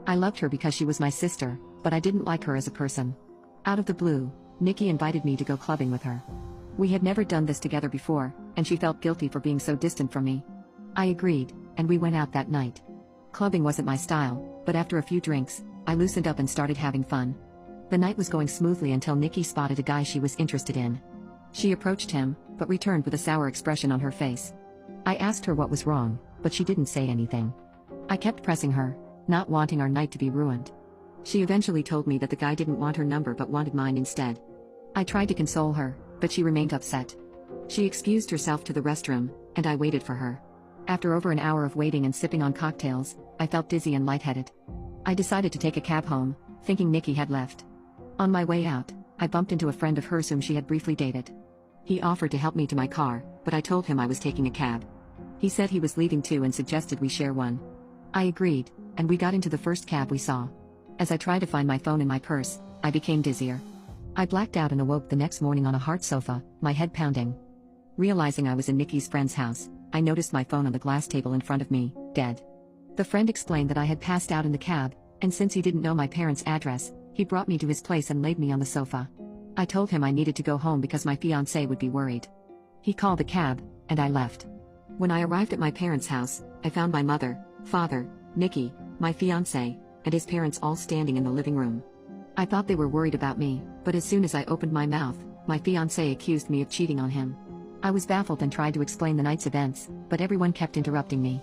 I loved her because she was my sister, but I didn't like her as a person. Out of the blue, Nikki invited me to go clubbing with her. We had never done this together before, and she felt guilty for being so distant from me. I agreed, and we went out that night. Clubbing wasn't my style, but after a few drinks, I loosened up and started having fun. The night was going smoothly until Nikki spotted a guy she was interested in. She approached him, but returned with a sour expression on her face. I asked her what was wrong, but she didn't say anything. I kept pressing her, not wanting our night to be ruined. She eventually told me that the guy didn't want her number but wanted mine instead. I tried to console her, but she remained upset. She excused herself to the restroom, and I waited for her. After over an hour of waiting and sipping on cocktails, I felt dizzy and lightheaded. I decided to take a cab home, thinking Nikki had left. On my way out, I bumped into a friend of hers whom she had briefly dated. He offered to help me to my car, but I told him I was taking a cab. He said he was leaving too and suggested we share one. I agreed, and we got into the first cab we saw. As I tried to find my phone in my purse, I became dizzier. I blacked out and awoke the next morning on a hard sofa, my head pounding. Realizing I was in Nikki's friend's house, I noticed my phone on the glass table in front of me, dead. The friend explained that I had passed out in the cab, and since he didn't know my parents' address, he brought me to his place and laid me on the sofa. I told him I needed to go home because my fiancé would be worried. He called the cab, and I left. When I arrived at my parents' house, I found my mother, father, Nikki, my fiancé, and his parents all standing in the living room. I thought they were worried about me, but as soon as I opened my mouth, my fiancé accused me of cheating on him. I was baffled and tried to explain the night's events, but everyone kept interrupting me.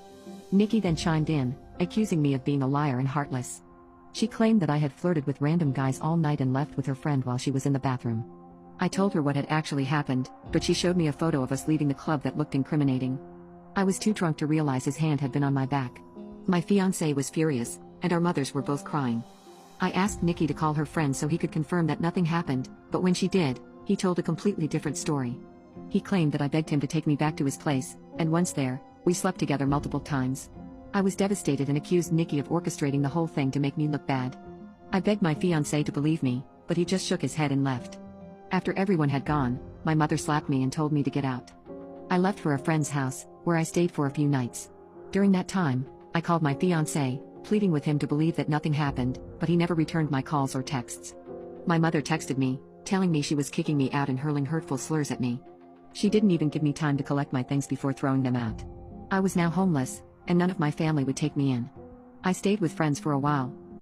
Nikki then chimed in, accusing me of being a liar and heartless. She claimed that I had flirted with random guys all night and left with her friend while she was in the bathroom. I told her what had actually happened, but she showed me a photo of us leaving the club that looked incriminating. I was too drunk to realize his hand had been on my back. My fiancé was furious, and our mothers were both crying. I asked Nikki to call her friend so he could confirm that nothing happened, but when she did, he told a completely different story. He claimed that I begged him to take me back to his place, and once there, we slept together multiple times. I was devastated and accused Nikki of orchestrating the whole thing to make me look bad. I begged my fiancé to believe me, but he just shook his head and left. After everyone had gone, my mother slapped me and told me to get out. I left for a friend's house, where I stayed for a few nights. During that time, I called my fiancé, pleading with him to believe that nothing happened, but he never returned my calls or texts. My mother texted me, telling me she was kicking me out and hurling hurtful slurs at me. She didn't even give me time to collect my things before throwing them out. I was now homeless, and none of my family would take me in. I stayed with friends for a while,